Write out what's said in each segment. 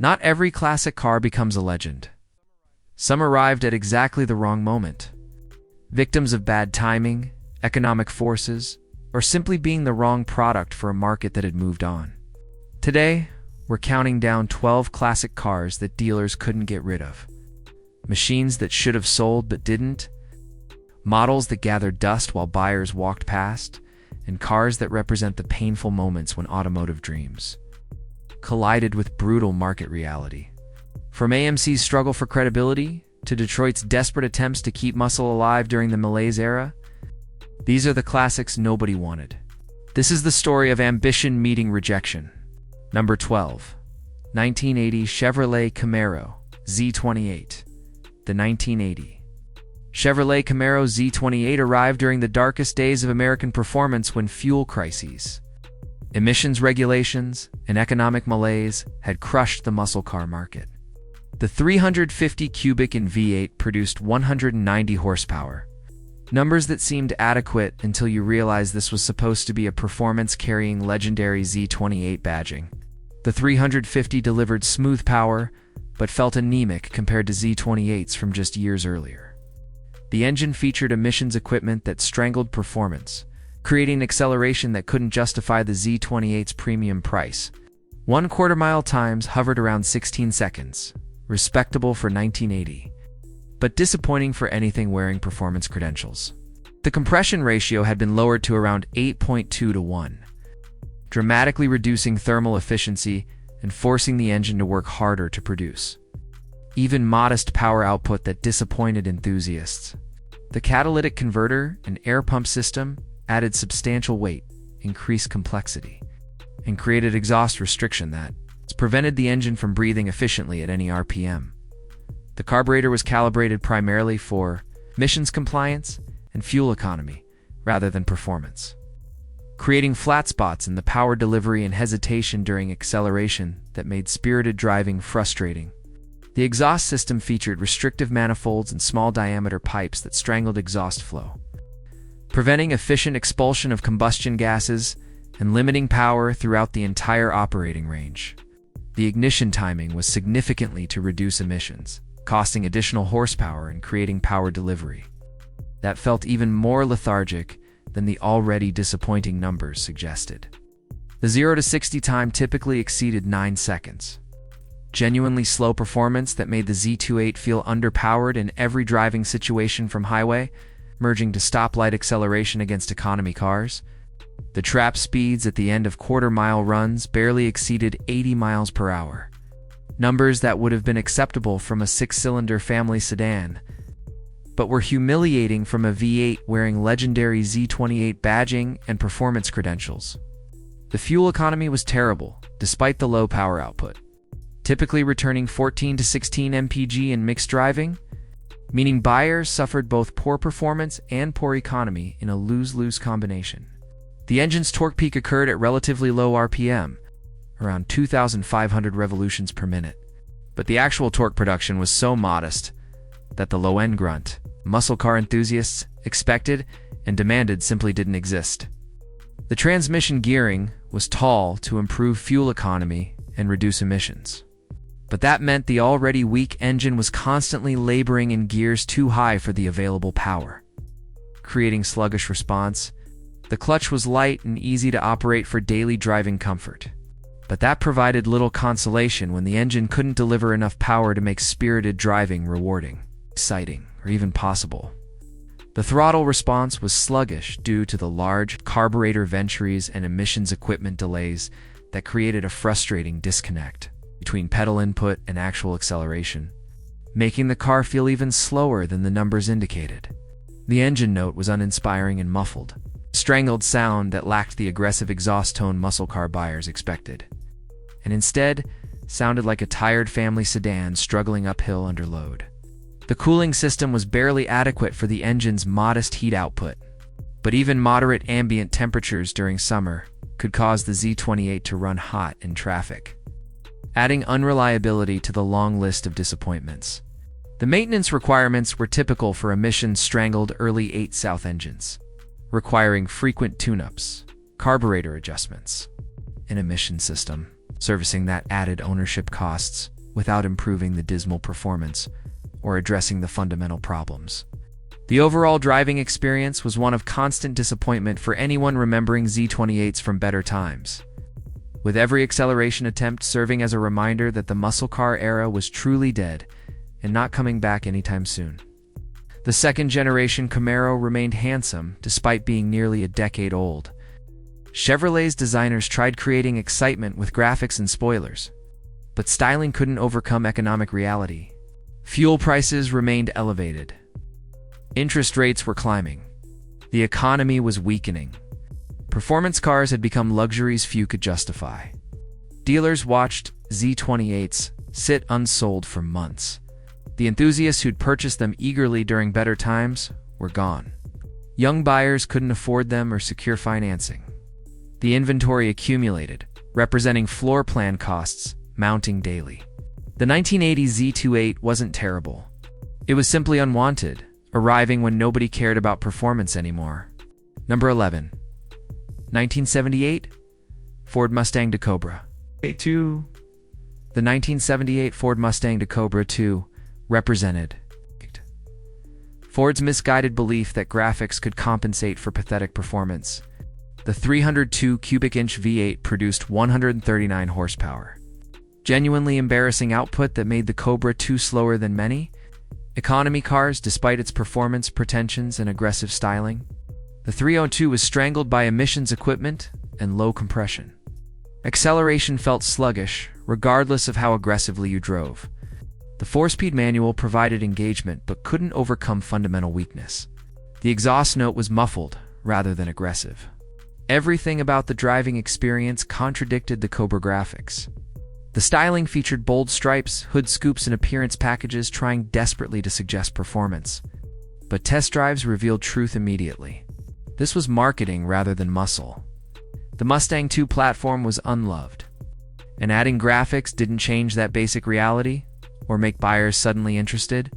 Not every classic car becomes a legend. Some arrived at exactly the wrong moment. Victims of bad timing, economic forces, or simply being the wrong product for a market that had moved on. Today, we're counting down 12 classic cars that dealers couldn't get rid of. Machines that should have sold but didn't. Models that gathered dust while buyers walked past. And cars that represent the painful moments when automotive dreams collided with brutal market reality. From AMC's struggle for credibility to Detroit's desperate attempts to keep muscle alive during the malaise era, these are the classics nobody wanted. This is the story of ambition meeting rejection. Number 12. 1980 Chevrolet Camaro Z28. The 1980 Chevrolet Camaro Z28 arrived during the darkest days of American performance when fuel crises, emissions regulations, and economic malaise had crushed the muscle car market. The 350 cubic in V8 produced 190 horsepower, numbers that seemed adequate until you realized this was supposed to be a performance-carrying legendary Z28 badging. The 350 delivered smooth power, but felt anemic compared to Z28s from just years earlier. The engine featured emissions equipment that strangled performance, creating acceleration that couldn't justify the Z28's premium price. 1/4 mile times hovered around 16 seconds, respectable for 1980, but disappointing for anything wearing performance credentials. The compression ratio had been lowered to around 8.2 to 1, dramatically reducing thermal efficiency and forcing the engine to work harder to produce. Even modest power output that disappointed enthusiasts. The catalytic converter and air pump system added substantial weight, increased complexity, and created exhaust restriction that prevented the engine from breathing efficiently at any RPM. The carburetor was calibrated primarily for emissions compliance and fuel economy, rather than performance, creating flat spots in the power delivery and hesitation during acceleration that made spirited driving frustrating. The exhaust system featured restrictive manifolds and small-diameter pipes that strangled exhaust flow, preventing efficient expulsion of combustion gases and limiting power throughout the entire operating range. The ignition timing was significantly to reduce emissions, costing additional horsepower and creating power delivery that felt even more lethargic than the already disappointing numbers suggested. The 0 to 60 time typically exceeded 9 seconds. Genuinely slow performance that made the Z28 feel underpowered in every driving situation from highway, merging to stoplight acceleration against economy cars. The trap speeds at the end of quarter-mile runs barely exceeded 80 miles per hour, numbers that would have been acceptable from a 6-cylinder family sedan, but were humiliating from a V8 wearing legendary Z28 badging and performance credentials. The fuel economy was terrible, despite the low power output, typically returning 14 to 16 mpg in mixed driving, meaning buyers suffered both poor performance and poor economy in a lose-lose combination. The engine's torque peak occurred at relatively low RPM, around 2,500 revolutions per minute, but the actual torque production was so modest that the low-end grunt muscle car enthusiasts expected and demanded simply didn't exist. The transmission gearing was tall to improve fuel economy and reduce emissions, but that meant the already weak engine was constantly laboring in gears too high for the available power, creating sluggish response. The clutch was light and easy to operate for daily driving comfort, but that provided little consolation when the engine couldn't deliver enough power to make spirited driving rewarding, exciting, or even possible. The throttle response was sluggish due to the large carburetor ventures and emissions equipment delays that created a frustrating disconnect between pedal input and actual acceleration, making the car feel even slower than the numbers indicated. The engine note was uninspiring and muffled, strangled sound that lacked the aggressive exhaust tone muscle car buyers expected, and instead sounded like a tired family sedan struggling uphill under load. The cooling system was barely adequate for the engine's modest heat output, but even moderate ambient temperatures during summer could cause the Z28 to run hot in traffic, adding unreliability to the long list of disappointments. The maintenance requirements were typical for emission-strangled early 8 South engines, requiring frequent tune-ups, carburetor adjustments, and emission system servicing that added ownership costs without improving the dismal performance or addressing the fundamental problems. The overall driving experience was one of constant disappointment for anyone remembering Z28s from better times, with every acceleration attempt serving as a reminder that the muscle car era was truly dead and not coming back anytime soon. The second-generation Camaro remained handsome despite being nearly a decade old. Chevrolet's designers tried creating excitement with graphics and spoilers, but styling couldn't overcome economic reality. Fuel prices remained elevated. Interest rates were climbing. The economy was weakening. Performance cars had become luxuries few could justify. Dealers watched Z28s sit unsold for months. The enthusiasts who'd purchased them eagerly during better times were gone. Young buyers couldn't afford them or secure financing. The inventory accumulated, representing floor plan costs mounting daily. The 1980 Z28 wasn't terrible. It was simply unwanted, arriving when nobody cared about performance anymore. Number 11. 1978 Ford Mustang DeCobra. The 1978 Ford Mustang DeCobra II represented Ford's misguided belief that graphics could compensate for pathetic performance. The 302 cubic inch V8 produced 139 horsepower. Genuinely embarrassing output that made the Cobra II slower than many economy cars despite its performance pretensions and aggressive styling. The 302 was strangled by emissions equipment and low compression. Acceleration felt sluggish, regardless of how aggressively you drove. The 4-speed manual provided engagement but couldn't overcome fundamental weakness. The exhaust note was muffled rather than aggressive. Everything about the driving experience contradicted the Cobra graphics. The styling featured bold stripes, hood scoops, and appearance packages trying desperately to suggest performance. But test drives revealed truth immediately. This was marketing rather than muscle. The Mustang II platform was unloved, and adding graphics didn't change that basic reality or make buyers suddenly interested.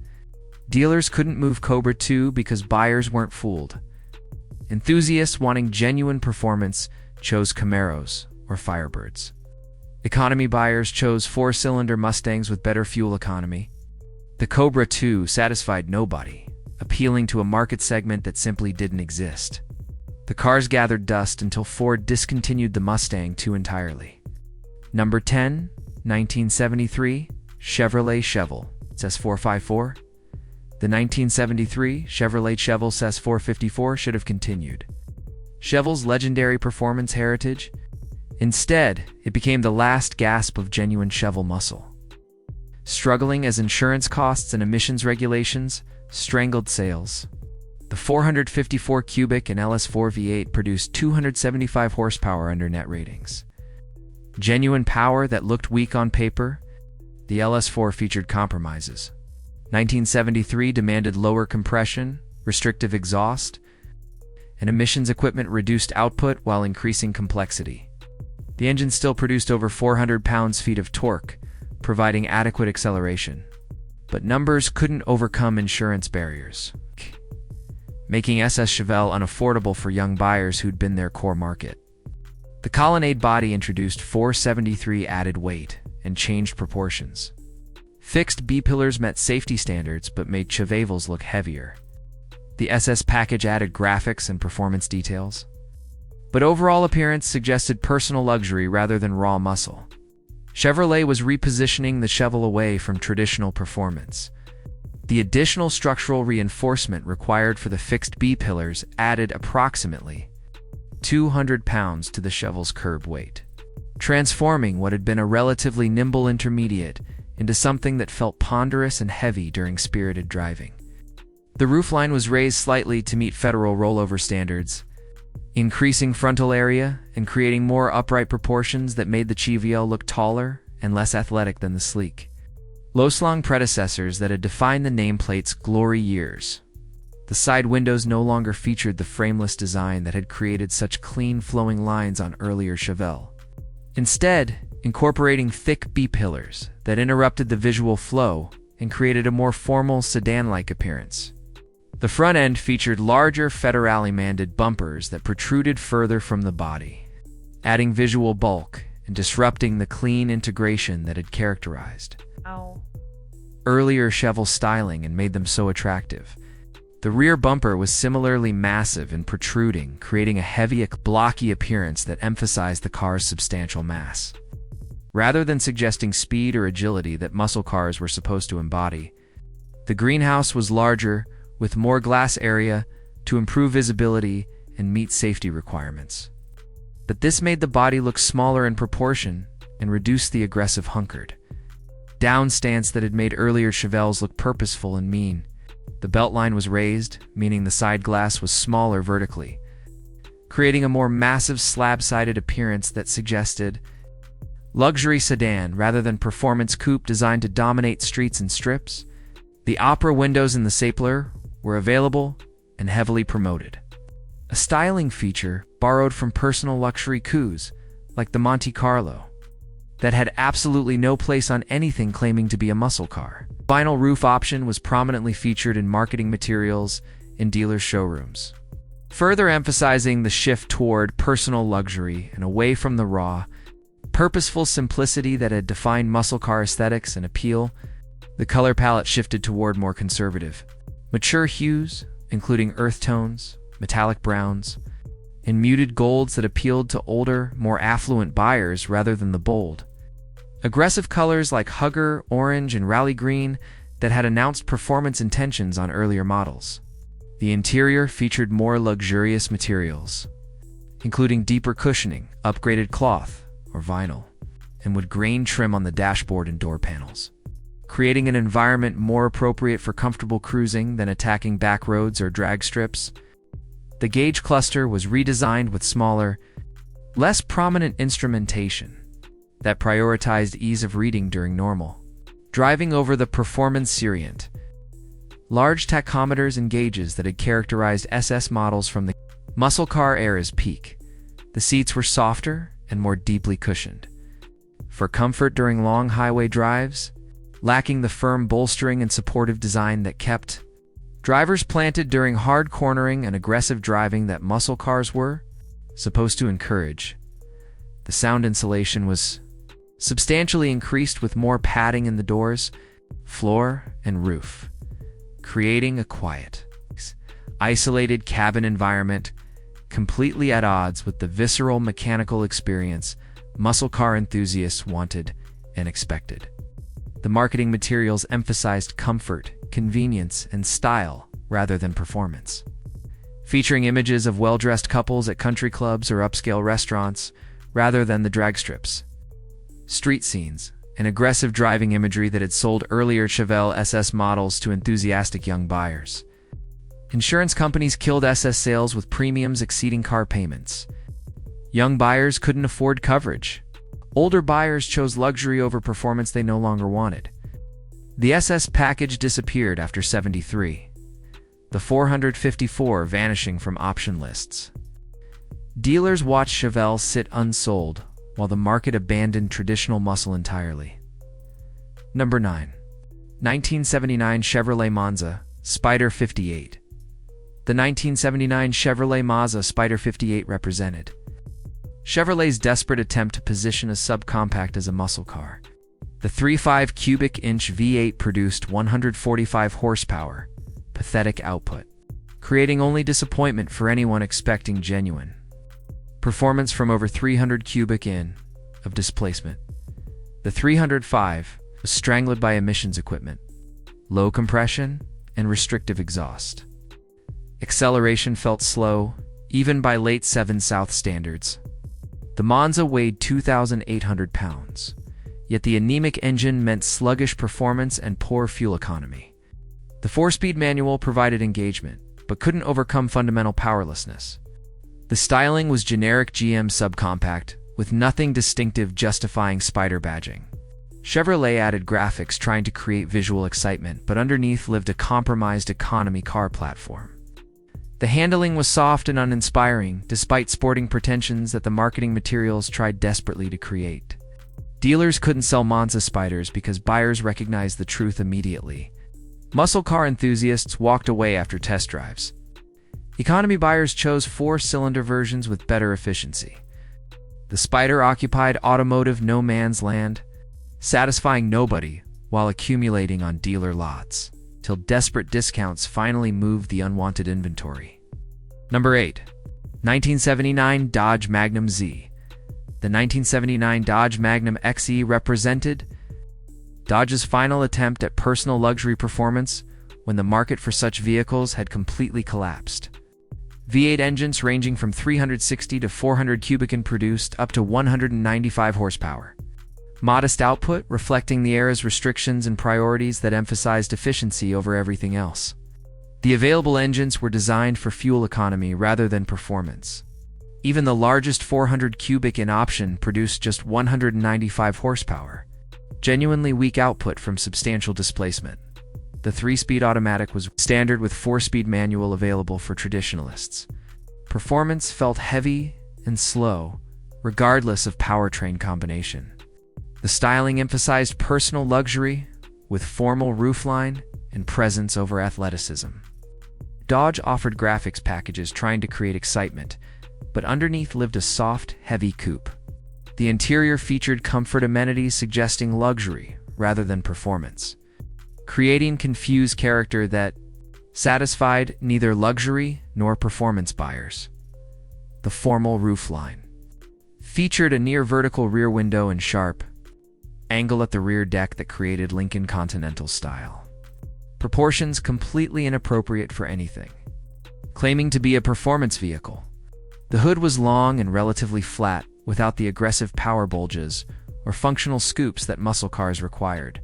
Dealers couldn't move Cobra II because buyers weren't fooled. Enthusiasts wanting genuine performance chose Camaros or Firebirds. Economy buyers chose 4-cylinder Mustangs with better fuel economy. The Cobra II satisfied nobody, appealing to a market segment that simply didn't exist. The cars gathered dust until Ford discontinued the Mustang II entirely. Number 10, 1973 Chevrolet Chevel CS454. The 1973 Chevrolet Chevel CS454 should have continued Chevel's legendary performance heritage. Instead, it became the last gasp of genuine Chevel muscle. Struggling as insurance costs and emissions regulations strangled sales. The 454 cubic and LS4 V8 produced 275 horsepower under net ratings. Genuine power that looked weak on paper, the LS4 featured compromises. 1973 demanded lower compression, restrictive exhaust, and emissions equipment reduced output while increasing complexity. The engine still produced over 400 pounds-feet of torque, providing adequate acceleration. But numbers couldn't overcome insurance barriers, making SS Chevel unaffordable for young buyers who'd been their core market. The Colonnade body introduced 473 added weight and changed proportions. Fixed B-pillars met safety standards but made Chevels look heavier. The SS package added graphics and performance details, but overall appearance suggested personal luxury rather than raw muscle. Chevrolet was repositioning the Chevel away from traditional performance. The additional structural reinforcement required for the fixed B-pillars added approximately 200 pounds to the Chevel's curb weight, transforming what had been a relatively nimble intermediate into something that felt ponderous and heavy during spirited driving. The roofline was raised slightly to meet federal rollover standards, increasing frontal area and creating more upright proportions that made the Chevel look taller and less athletic than the sleek, low-slung predecessors that had defined the nameplate's glory years. The side windows no longer featured the frameless design that had created such clean, flowing lines on earlier Chevel, instead incorporating thick B-pillars that interrupted the visual flow and created a more formal sedan-like appearance. The front end featured larger Federale-manded bumpers that protruded further from the body, adding visual bulk and disrupting the clean integration that had characterized Ow. earlier Chevelle styling and made them so attractive. The rear bumper was similarly massive and protruding, creating a heavy, blocky appearance that emphasized the car's substantial mass. Rather than suggesting speed or agility that muscle cars were supposed to embody, the greenhouse was larger, with more glass area to improve visibility and meet safety requirements. But this made the body look smaller in proportion and reduced the aggressive hunkered down stance that had made earlier Chevelles look purposeful and mean. The beltline was raised, meaning the side glass was smaller vertically, creating a more massive slab-sided appearance that suggested luxury sedan rather than performance coupe designed to dominate streets and strips. The opera windows in the Sapler were available and heavily promoted, a styling feature borrowed from personal luxury coupes like the Monte Carlo that had absolutely no place on anything claiming to be a muscle car. Vinyl roof option was prominently featured in marketing materials in dealers' showrooms, further emphasizing the shift toward personal luxury and away from the raw, purposeful simplicity that had defined muscle car aesthetics and appeal. The color palette shifted toward more conservative, mature hues, including earth tones, metallic browns, and muted golds that appealed to older, more affluent buyers rather than the bold, aggressive colors like Hugger, Orange, and Rally Green that had announced performance intentions on earlier models. The interior featured more luxurious materials, including deeper cushioning, upgraded cloth, or vinyl, and wood grain trim on the dashboard and door panels, creating an environment more appropriate for comfortable cruising than attacking back roads or drag strips. The gauge cluster was redesigned with smaller, less prominent instrumentation that prioritized ease of reading during normal driving over the performance Seriant. Large tachometers and gauges that had characterized SS models from the muscle car era's peak. The seats were softer and more deeply cushioned for comfort during long highway drives, lacking the firm bolstering and supportive design that kept drivers planted during hard cornering and aggressive driving that muscle cars were supposed to encourage. The sound insulation was substantially increased with more padding in the doors, floor, and roof, creating a quiet, isolated cabin environment completely at odds with the visceral mechanical experience muscle car enthusiasts wanted and expected. The marketing materials emphasized comfort, convenience, and style rather than performance, featuring images of well-dressed couples at country clubs or upscale restaurants rather than the drag strips, street scenes, and aggressive driving imagery that had sold earlier Chevelle SS models to enthusiastic young buyers. Insurance companies killed SS sales with premiums exceeding car payments. Young buyers couldn't afford coverage. Older buyers chose luxury over performance they no longer wanted. The SS package disappeared after '73, the 454 vanishing from option lists. Dealers watched Chevelle sit unsold, while the market abandoned traditional muscle entirely. Number 9. 1979 Chevrolet Monza Spider 58. The 1979 Chevrolet Monza Spider 58 represented Chevrolet's desperate attempt to position a subcompact as a muscle car. The 3.5 cubic inch V8 produced 145 horsepower, pathetic output, creating only disappointment for anyone expecting genuine performance from over 300 cubic in of displacement. The 305 was strangled by emissions equipment, low compression, and restrictive exhaust. Acceleration felt slow, even by late 7 South standards. The Monza weighed 2,800 pounds, yet the anemic engine meant sluggish performance and poor fuel economy. The 4-speed manual provided engagement, but couldn't overcome fundamental powerlessness. The styling was generic GM subcompact, with nothing distinctive justifying Spider badging. Chevrolet added graphics trying to create visual excitement, but underneath lived a compromised economy car platform. The handling was soft and uninspiring, despite sporting pretensions that the marketing materials tried desperately to create. Dealers couldn't sell Monza Spiders because buyers recognized the truth immediately. Muscle car enthusiasts walked away after test drives. Economy buyers chose 4-cylinder versions with better efficiency. The The Spider occupied automotive no man's land, satisfying nobody while accumulating on dealer lots, till desperate discounts finally moved the unwanted inventory. Number 8. 1979 Dodge Magnum Z. The 1979 Dodge Magnum XE represented Dodge's final attempt at personal luxury performance when the market for such vehicles had completely collapsed. V8 engines ranging from 360 to 400 cubic and produced up to 195 horsepower. Modest output reflecting the era's restrictions and priorities that emphasized efficiency over everything else. The available engines were designed for fuel economy rather than performance. Even the largest 400 cubic in option produced just 195 horsepower. Genuinely weak output from substantial displacement. The 3-speed automatic was standard with 4-speed manual available for traditionalists. Performance felt heavy and slow, regardless of powertrain combination. The styling emphasized personal luxury with formal roofline and presence over athleticism. Dodge offered graphics packages trying to create excitement, but underneath lived a soft, heavy coupe. The interior featured comfort amenities suggesting luxury rather than performance, creating confused character that satisfied neither luxury nor performance buyers. The formal roofline featured a near-vertical rear window and sharp angle at the rear deck that created Lincoln Continental style. Proportions completely inappropriate for anything. Claiming to be a performance vehicle, the hood was long and relatively flat without the aggressive power bulges or functional scoops that muscle cars required,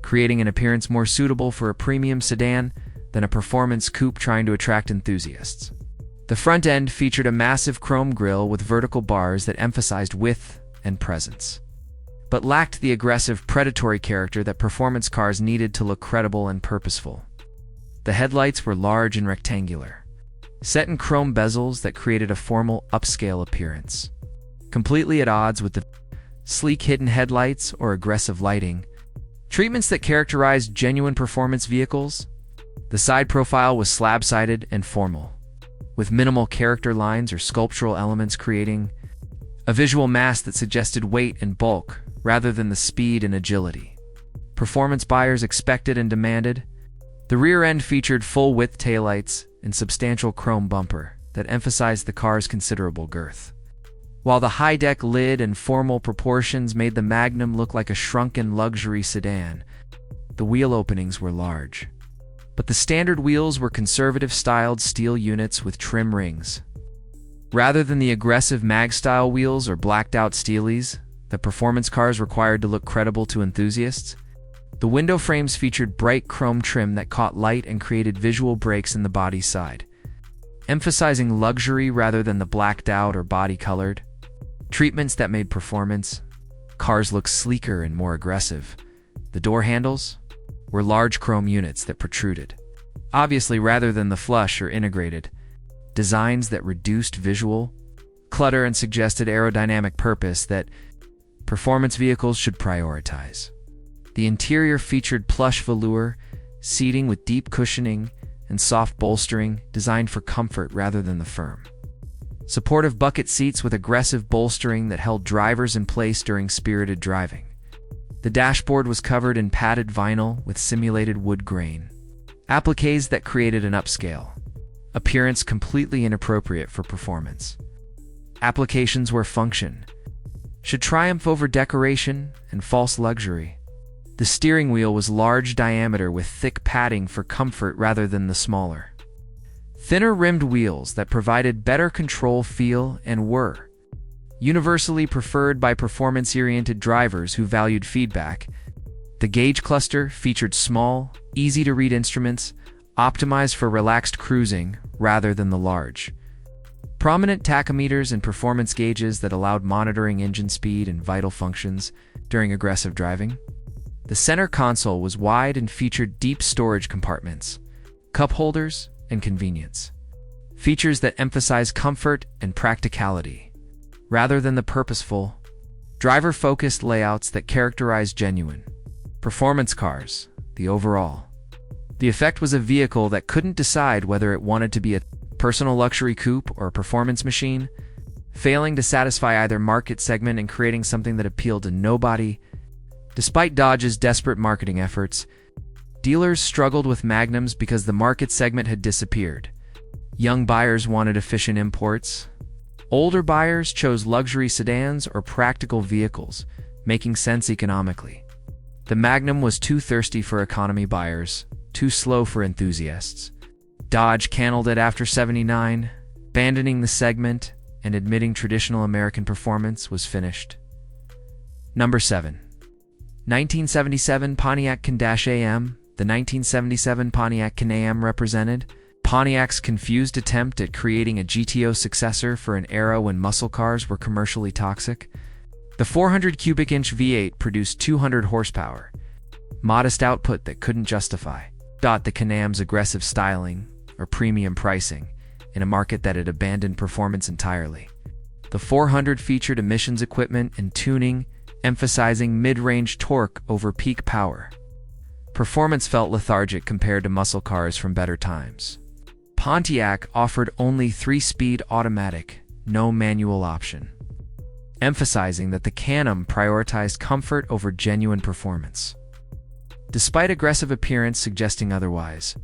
creating an appearance more suitable for a premium sedan than a performance coupe trying to attract enthusiasts. The front end featured a massive chrome grille with vertical bars that emphasized width and presence, but lacked the aggressive, predatory character that performance cars needed to look credible and purposeful. The headlights were large and rectangular, set in chrome bezels that created a formal, upscale appearance, completely at odds with the sleek hidden headlights or aggressive lighting, treatments that characterized genuine performance vehicles. The side profile was slab-sided and formal, with minimal character lines or sculptural elements creating a visual mass that suggested weight and bulk rather than the speed and agility performance buyers expected and demanded. The rear end featured full-width taillights and substantial chrome bumper that emphasized the car's considerable girth, while the high-deck lid and formal proportions made the Magnum look like a shrunken luxury sedan. The wheel openings were large, but the standard wheels were conservative-styled steel units with trim rings, rather than the aggressive mag-style wheels or blacked-out steelies that performance cars required to look credible to enthusiasts. The window frames featured bright chrome trim that caught light and created visual breaks in the body side, emphasizing luxury rather than the blacked-out or body-colored treatments that made performance cars look sleeker and more aggressive. The door handles were large chrome units that protruded, obviously rather than the flush or integrated designs that reduced visual clutter and suggested aerodynamic purpose that performance vehicles should prioritize. The interior featured plush velour seating with deep cushioning and soft bolstering designed for comfort rather than the firm. Supportive bucket seats with aggressive bolstering that held drivers in place during spirited driving. The dashboard was covered in padded vinyl with simulated wood grain appliques that created an upscale appearance completely inappropriate for performance. Applications where function should triumph over decoration and false luxury. The steering wheel was large diameter with thick padding for comfort rather than the smaller, thinner rimmed wheels that provided better control feel and were universally preferred by performance-oriented drivers who valued feedback. The gauge cluster featured small, easy-to-read instruments optimized for relaxed cruising rather than the large, prominent tachometers and performance gauges that allowed monitoring engine speed and vital functions during aggressive driving. The center console was wide and featured deep storage compartments, cup holders, and convenience. Features that emphasize comfort and practicality, rather than the purposeful, driver-focused layouts that characterize genuine performance cars. The effect was a vehicle that couldn't decide whether it wanted to be a personal luxury coupe or a performance machine, failing to satisfy either market segment and creating something that appealed to nobody. Despite Dodge's desperate marketing efforts, dealers struggled with Magnums because the market segment had disappeared. Young buyers wanted efficient imports. Older buyers chose luxury sedans or practical vehicles, making sense economically. The Magnum was too thirsty for economy buyers, too slow for enthusiasts. Dodge canned it after '79, abandoning the segment and admitting traditional American performance was finished. Number 7. 1977 Pontiac Can-Am. The 1977 Pontiac Can-Am represented Pontiac's confused attempt at creating a GTO successor for an era when muscle cars were commercially toxic. The 400 cubic inch V8 produced 200 horsepower, modest output that couldn't justify the Can-Am's aggressive styling or premium pricing in a market that had abandoned performance entirely. The 400 featured emissions equipment and tuning, emphasizing mid-range torque over peak power. Performance felt lethargic compared to muscle cars from better times. Pontiac offered only 3-speed automatic, no manual option, emphasizing that the Can-Am prioritized comfort over genuine performance. Despite aggressive appearance suggesting otherwise,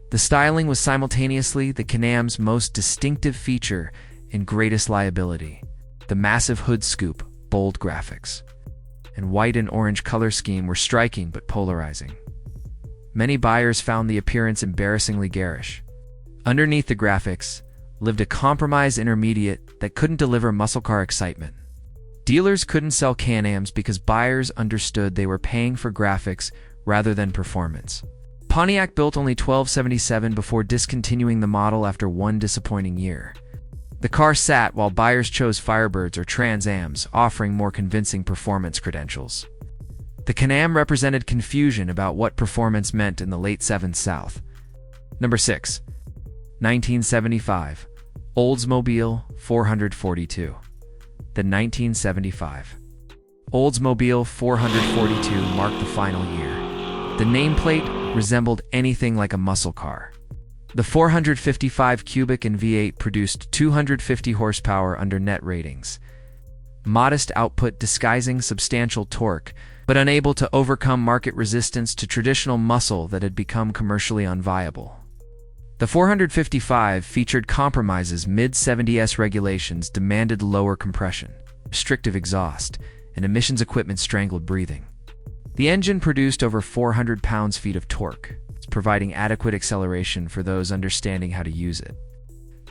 the styling was simultaneously the Can-Am's most distinctive feature and greatest liability. The massive hood scoop, bold graphics, and white and orange color scheme were striking but polarizing. Many buyers found the appearance embarrassingly garish. Underneath the graphics lived a compromised intermediate that couldn't deliver muscle car excitement. Dealers couldn't sell Can-Ams because buyers understood they were paying for graphics rather than performance. Pontiac built only 1277 before discontinuing the model after one disappointing year. The car sat while buyers chose Firebirds or Trans Ams, offering more convincing performance credentials. The Can-Am represented confusion about what performance meant in the late 70s South. Number 6. 1975 Oldsmobile 442. The 1975 Oldsmobile 442 marked the final year. The nameplate resembled anything like a muscle car. The 455 cubic and V8 produced 250 horsepower under net ratings. Modest output disguising substantial torque, but unable to overcome market resistance to traditional muscle that had become commercially unviable. The 455 featured compromises. Mid-70s regulations demanded lower compression, restrictive exhaust, and emissions equipment strangled breathing. The engine produced over 400 pounds-feet of torque, providing adequate acceleration for those understanding how to use it.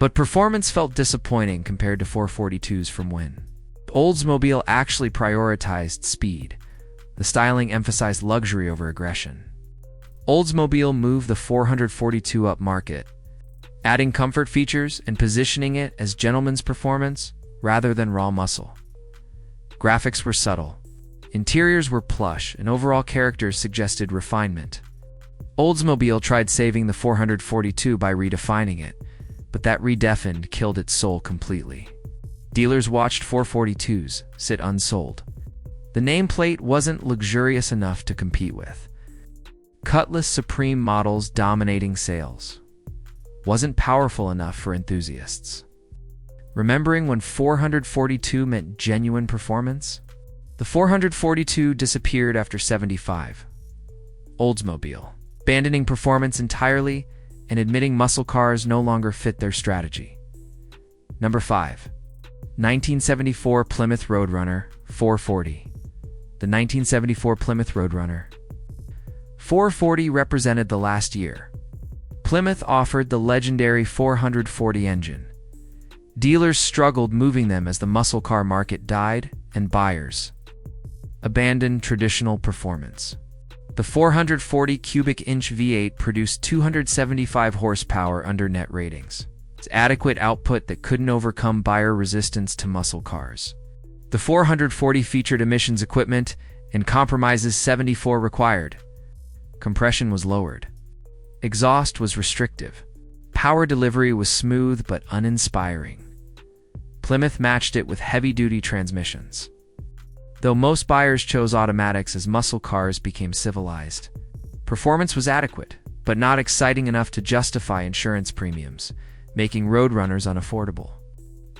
But performance felt disappointing compared to 442s from when. Oldsmobile actually prioritized speed. The styling emphasized luxury over aggression. Oldsmobile moved the 442 up market, adding comfort features and positioning it as gentleman's performance rather than raw muscle. Graphics were subtle. Interiors were plush, and overall characters suggested refinement. Oldsmobile tried saving the 442 by redefining it, but that redefined killed its soul completely. Dealers watched 442s sit unsold. The nameplate wasn't luxurious enough to compete with. Cutlass Supreme models dominating sales. Wasn't powerful enough for enthusiasts. Remembering when 442 meant genuine performance? The 442 disappeared after '75. Oldsmobile, abandoning performance entirely and admitting muscle cars no longer fit their strategy. Number 5. 1974 Plymouth Roadrunner 440. The 1974 Plymouth Roadrunner 440 represented the last year. Plymouth offered the legendary 440 engine. Dealers struggled moving them as the muscle car market died and buyers abandoned traditional performance. The 440 cubic inch V8 produced 275 horsepower under net ratings. It's adequate output that couldn't overcome buyer resistance to muscle cars. The 440 featured emissions equipment and compromises 74 required. Compression was lowered. Exhaust was restrictive. Power delivery was smooth but uninspiring. Plymouth matched it with heavy-duty transmissions. Though most buyers chose automatics as muscle cars became civilized, performance was adequate, but not exciting enough to justify insurance premiums, making Roadrunners unaffordable.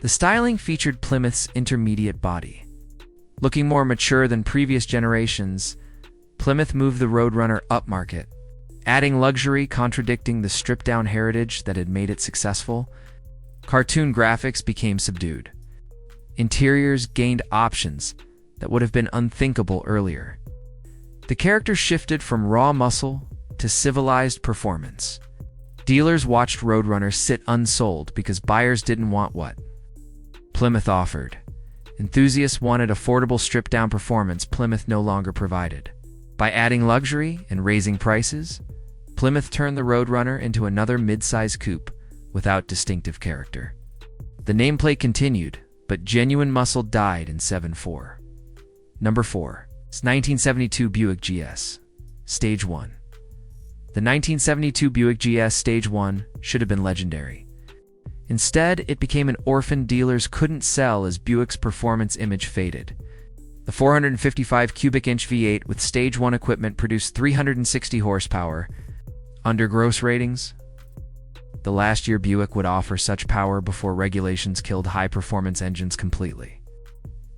The styling featured Plymouth's intermediate body. Looking more mature than previous generations, Plymouth moved the Roadrunner upmarket, adding luxury contradicting the stripped-down heritage that had made it successful. Cartoon graphics became subdued. Interiors gained options that would have been unthinkable earlier. The character shifted from raw muscle to civilized performance. Dealers watched Roadrunner sit unsold because buyers didn't want what Plymouth offered. Enthusiasts wanted affordable stripped-down performance Plymouth no longer provided. By adding luxury and raising prices, Plymouth turned the Roadrunner into another mid-size coupe without distinctive character. The nameplate continued, but genuine muscle died in 7.4. Number 4. 1972 Buick GS. Stage 1. The 1972 Buick GS Stage 1 should have been legendary. Instead, it became an orphan dealers couldn't sell as Buick's performance image faded. The 455 cubic inch V8 with Stage 1 equipment produced 360 horsepower. Under gross ratings, the last year Buick would offer such power before regulations killed high-performance engines completely.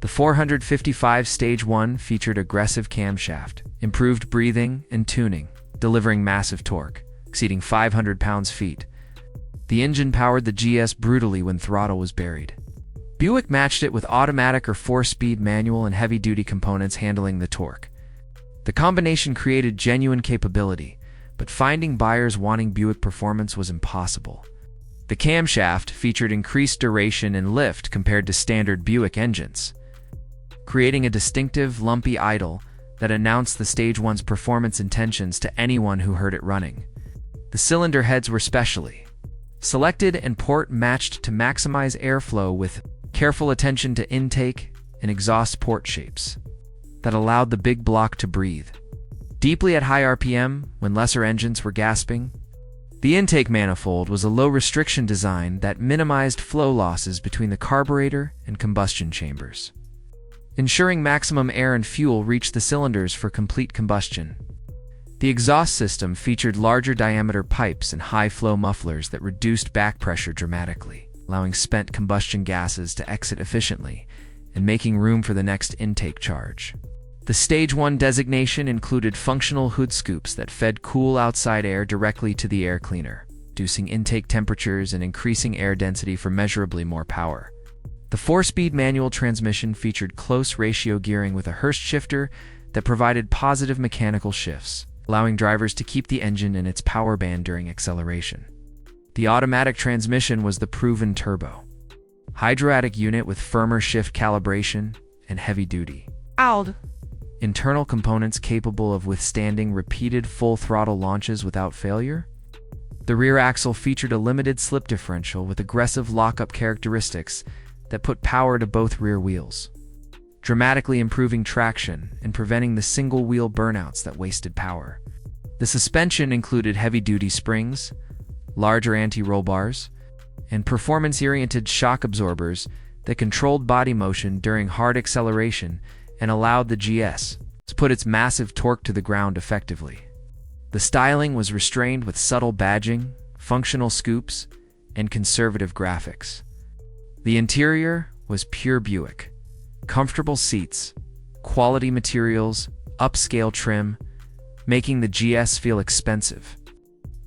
The 455 Stage 1 featured aggressive camshaft, improved breathing and tuning, delivering massive torque, exceeding 500 pounds-feet. The engine powered the GS brutally when throttle was buried. Buick matched it with automatic or 4-speed manual and heavy-duty components handling the torque. The combination created genuine capability, but finding buyers wanting Buick performance was impossible. The camshaft featured increased duration and lift compared to standard Buick engines, creating a distinctive, lumpy idle that announced the Stage 1's performance intentions to anyone who heard it running. The cylinder heads were specially selected and port matched to maximize airflow with careful attention to intake and exhaust port shapes that allowed the big block to breathe deeply at high RPM when lesser engines were gasping. The intake manifold was a low-restriction design that minimized flow losses between the carburetor and combustion chambers, ensuring maximum air and fuel reached the cylinders for complete combustion. The exhaust system featured larger diameter pipes and high-flow mufflers that reduced back pressure dramatically, allowing spent combustion gases to exit efficiently and making room for the next intake charge. The Stage 1 designation included functional hood scoops that fed cool outside air directly to the air cleaner, reducing intake temperatures and increasing air density for measurably more power. The 4-speed manual transmission featured close ratio gearing with a Hurst shifter that provided positive mechanical shifts, allowing drivers to keep the engine in its power band during acceleration. The automatic transmission was the proven turbo hydroatic unit with firmer shift calibration and heavy-duty internal components capable of withstanding repeated full-throttle launches without failure. The rear axle featured a limited slip differential with aggressive lockup characteristics that put power to both rear wheels, dramatically improving traction and preventing the single-wheel burnouts that wasted power. The suspension included heavy-duty springs, larger anti-roll bars, and performance-oriented shock absorbers that controlled body motion during hard acceleration and allowed the GS to put its massive torque to the ground effectively. The styling was restrained with subtle badging, functional scoops, and conservative graphics. The interior was pure Buick. Comfortable seats, quality materials, upscale trim, making the GS feel expensive.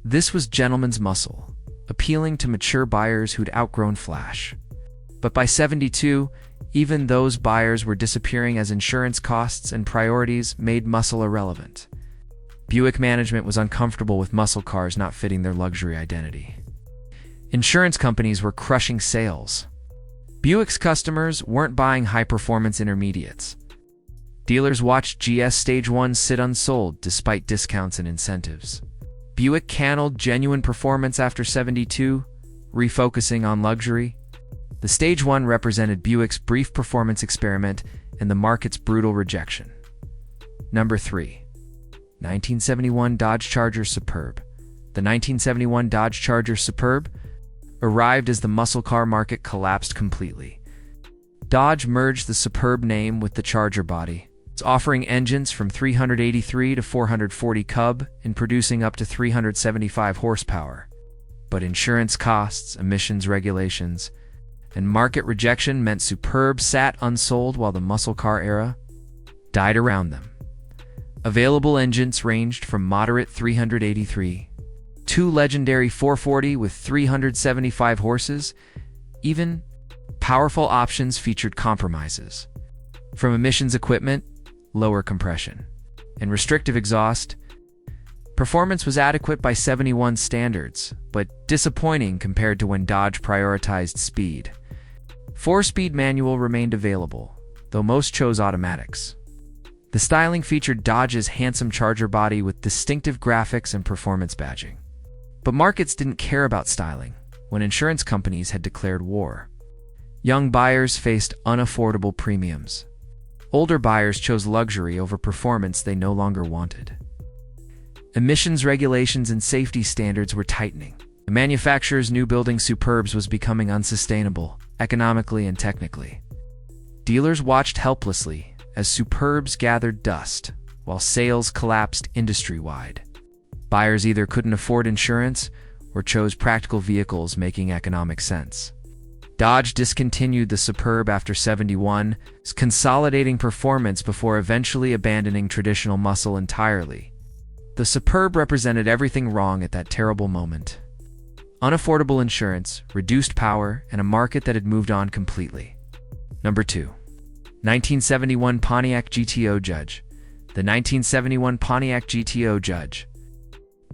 This was gentleman's muscle, appealing to mature buyers who'd outgrown flash. But by 72, even those buyers were disappearing as insurance costs and priorities made muscle irrelevant. Buick management was uncomfortable with muscle cars not fitting their luxury identity. Insurance companies were crushing sales. Buick's customers weren't buying high-performance intermediates. Dealers watched GS Stage 1 sit unsold despite discounts and incentives. Buick canned genuine performance after 72, refocusing on luxury. The Stage 1 represented Buick's brief performance experiment and the market's brutal rejection. Number 3. 1971 Dodge Charger Superb. The 1971 Dodge Charger Superb arrived as the muscle car market collapsed completely. Dodge merged the Superb name with the Charger body, offering engines from 383 to 440 cub and producing up to 375 horsepower. But insurance costs, emissions regulations, and market rejection meant Superb sat unsold while the muscle car era died around them. Available engines ranged from moderate 383 to legendary 440 with 375 horses. Even powerful options featured compromises. From emissions equipment, lower compression, and restrictive exhaust, performance was adequate by 71 standards, but disappointing compared to when Dodge prioritized speed. 4-speed manual remained available, though most chose automatics. The styling featured Dodge's handsome Charger body with distinctive graphics and performance badging. But markets didn't care about styling when insurance companies had declared war. Young buyers faced unaffordable premiums. Older buyers chose luxury over performance they no longer wanted. Emissions regulations and safety standards were tightening. The manufacturers' new building Superbs was becoming unsustainable, economically and technically. Dealers watched helplessly as Superbs gathered dust, while sales collapsed industry-wide. Buyers either couldn't afford insurance or chose practical vehicles making economic sense. Dodge discontinued the Superb after 71, consolidating performance before eventually abandoning traditional muscle entirely. The Superb represented everything wrong at that terrible moment. Unaffordable insurance, reduced power, and a market that had moved on completely. Number 2. 1971 Pontiac GTO Judge. The 1971 Pontiac GTO Judge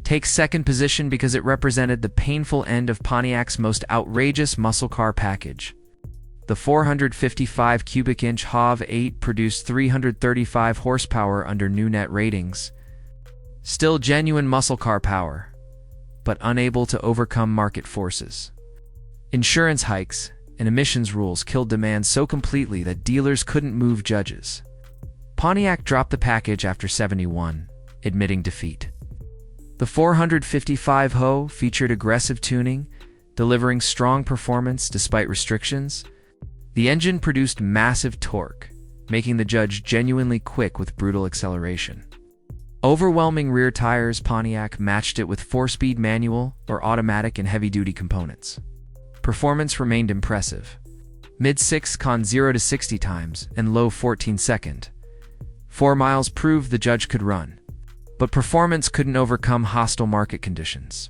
takes second position because it represented the painful end of Pontiac's most outrageous muscle car package. The 455 cubic inch HAV 8 produced 335 horsepower under new net ratings. Still genuine muscle car power, but unable to overcome market forces. Insurance hikes and emissions rules killed demand so completely that dealers couldn't move judges. Pontiac dropped the package after 71, admitting defeat. The 455 HO featured aggressive tuning, delivering strong performance despite restrictions. The engine produced massive torque, making the Judge genuinely quick with brutal acceleration. Overwhelming rear tires, Pontiac matched it with 4-speed manual or automatic and heavy-duty components. Performance remained impressive. Mid-6 con 0 to 60 times and low 14-second. 4 miles proved the Judge could run. But performance couldn't overcome hostile market conditions.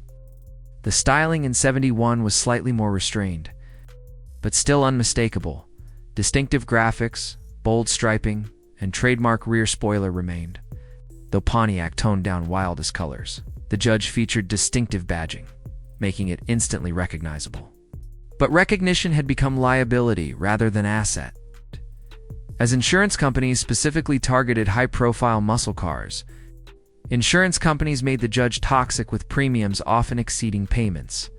The styling in 71 was slightly more restrained, but still unmistakable. Distinctive graphics, bold striping, and trademark rear spoiler remained. Though Pontiac toned down wildest colors, the Judge featured distinctive badging, making it instantly recognizable. But recognition had become liability rather than asset. As insurance companies specifically targeted high-profile muscle cars, insurance companies made the Judge toxic with premiums often exceeding payments.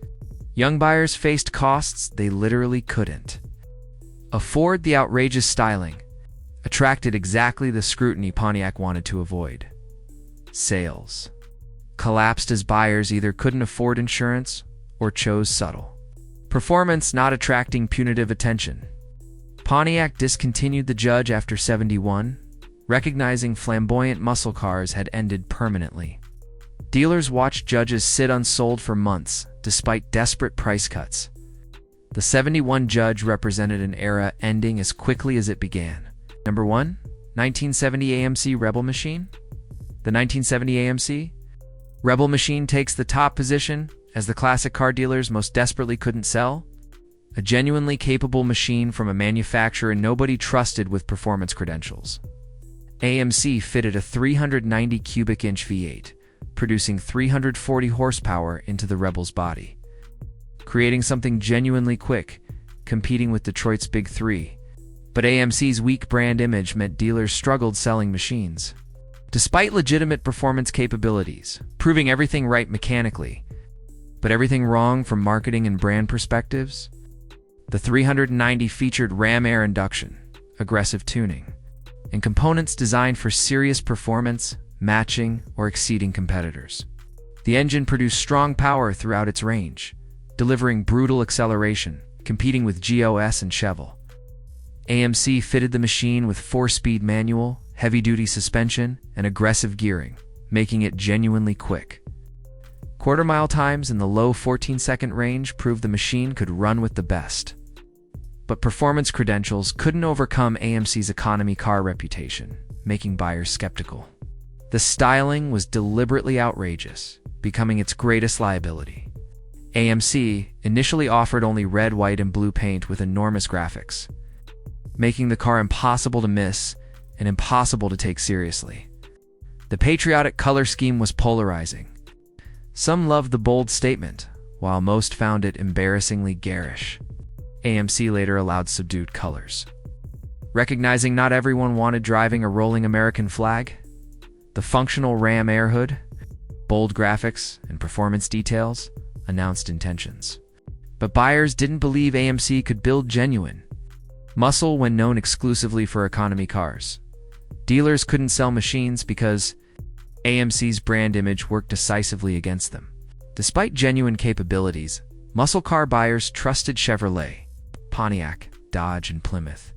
Young buyers faced costs they literally couldn't afford. The outrageous styling attracted exactly the scrutiny Pontiac wanted to avoid. Sales collapsed as buyers either couldn't afford insurance or chose subtle performance, not attracting punitive attention. Pontiac discontinued the Judge after 71, recognizing flamboyant muscle cars had ended permanently. Dealers watched Judges sit unsold for months, despite desperate price cuts. The 71 Judge represented an era ending as quickly as it began. Number 1. 1970 AMC Rebel Machine. The 1970 AMC Rebel Machine takes the top position as the classic car dealers most desperately couldn't sell. A genuinely capable machine from a manufacturer nobody trusted with performance credentials. AMC fitted a 390 cubic inch V8, producing 340 horsepower into the Rebel's body, creating something genuinely quick, competing with Detroit's Big Three. But AMC's weak brand image meant dealers struggled selling machines. Despite legitimate performance capabilities, proving everything right mechanically, but everything wrong from marketing and brand perspectives, the 390 featured ram air induction, aggressive tuning, and components designed for serious performance, matching or exceeding competitors. The engine produced strong power throughout its range, delivering brutal acceleration, competing with GOS and Chevelle. AMC fitted the machine with 4-speed manual, heavy-duty suspension, and aggressive gearing, making it genuinely quick. Quarter-mile times in the low 14-second range proved the machine could run with the best. But performance credentials couldn't overcome AMC's economy car reputation, making buyers skeptical. The styling was deliberately outrageous, becoming its greatest liability. AMC initially offered only red, white, and blue paint with enormous graphics, making the car impossible to miss and impossible to take seriously. The patriotic color scheme was polarizing. Some loved the bold statement, while most found it embarrassingly garish. AMC later allowed subdued colors. Recognizing not everyone wanted driving a rolling American flag, the functional Ram air hood, bold graphics, and performance details announced intentions. But buyers didn't believe AMC could build genuine muscle when known exclusively for economy cars. Dealers couldn't sell machines because AMC's brand image worked decisively against them. Despite genuine capabilities, muscle car buyers trusted Chevrolet, Pontiac, Dodge, and Plymouth,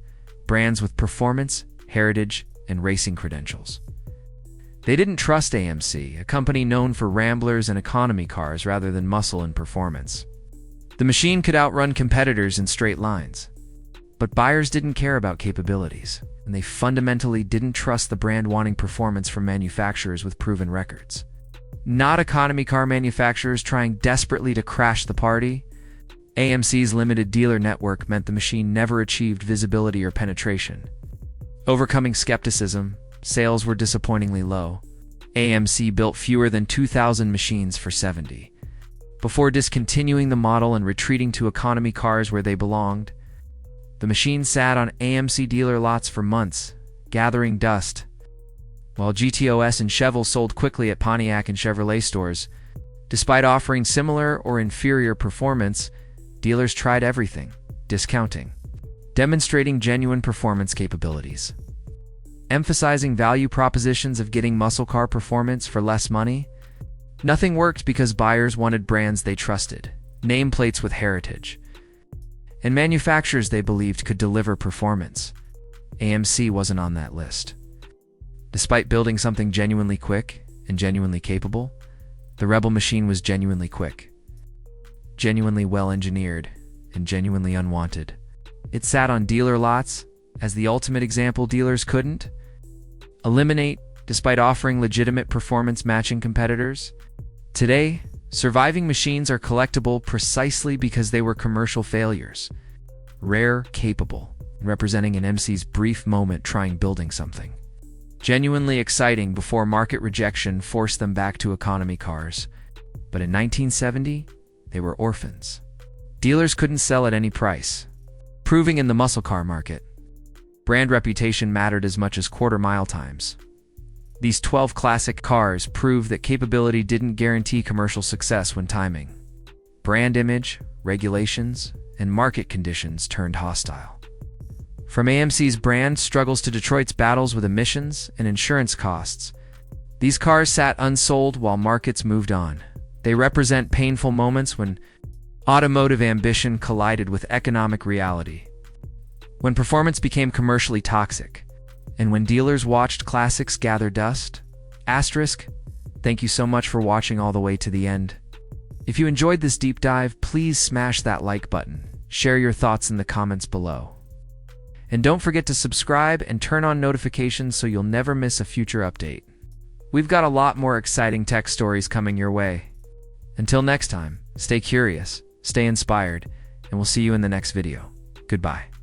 brands with performance, heritage, and racing credentials. They didn't trust AMC, a company known for ramblers and economy cars rather than muscle and performance. The machine could outrun competitors in straight lines. But buyers didn't care about capabilities, and they fundamentally didn't trust the brand wanting performance from manufacturers with proven records. Not economy car manufacturers trying desperately to crash the party. AMC's limited dealer network meant the machine never achieved visibility or penetration. Overcoming skepticism, sales were disappointingly low. AMC built fewer than 2,000 machines for 70. Before discontinuing the model and retreating to economy cars where they belonged, the machine sat on AMC dealer lots for months, gathering dust. While GTOS and Chevelle sold quickly at Pontiac and Chevrolet stores, despite offering similar or inferior performance, dealers tried everything, discounting, demonstrating genuine performance capabilities, emphasizing value propositions of getting muscle car performance for less money. Nothing worked because buyers wanted brands they trusted, nameplates with heritage, and manufacturers they believed could deliver performance. AMC wasn't on that list. Despite building something genuinely quick and genuinely capable, the Rebel machine was genuinely quick, genuinely well-engineered, and genuinely unwanted. It sat on dealer lots as the ultimate example dealers couldn't eliminate despite offering legitimate performance-matching competitors. Today, surviving machines are collectible precisely because they were commercial failures, rare, capable, representing an MC's brief moment trying building something genuinely exciting before market rejection forced them back to economy cars. But in 1970, they were orphans. Dealers couldn't sell at any price, proving in the muscle car market, brand reputation mattered as much as quarter-mile times. These 12 classic cars prove that capability didn't guarantee commercial success when timing, brand image, regulations, and market conditions turned hostile. From AMC's brand struggles to Detroit's battles with emissions and insurance costs, these cars sat unsold while markets moved on. They represent painful moments when automotive ambition collided with economic reality, when performance became commercially toxic, and when dealers watched classics gather dust. Thank you so much for watching all the way to the end. If you enjoyed this deep dive, please smash that like button, share your thoughts in the comments below. And don't forget to subscribe and turn on notifications so you'll never miss a future update. We've got a lot more exciting tech stories coming your way. Until next time, stay curious, stay inspired, and we'll see you in the next video. Goodbye.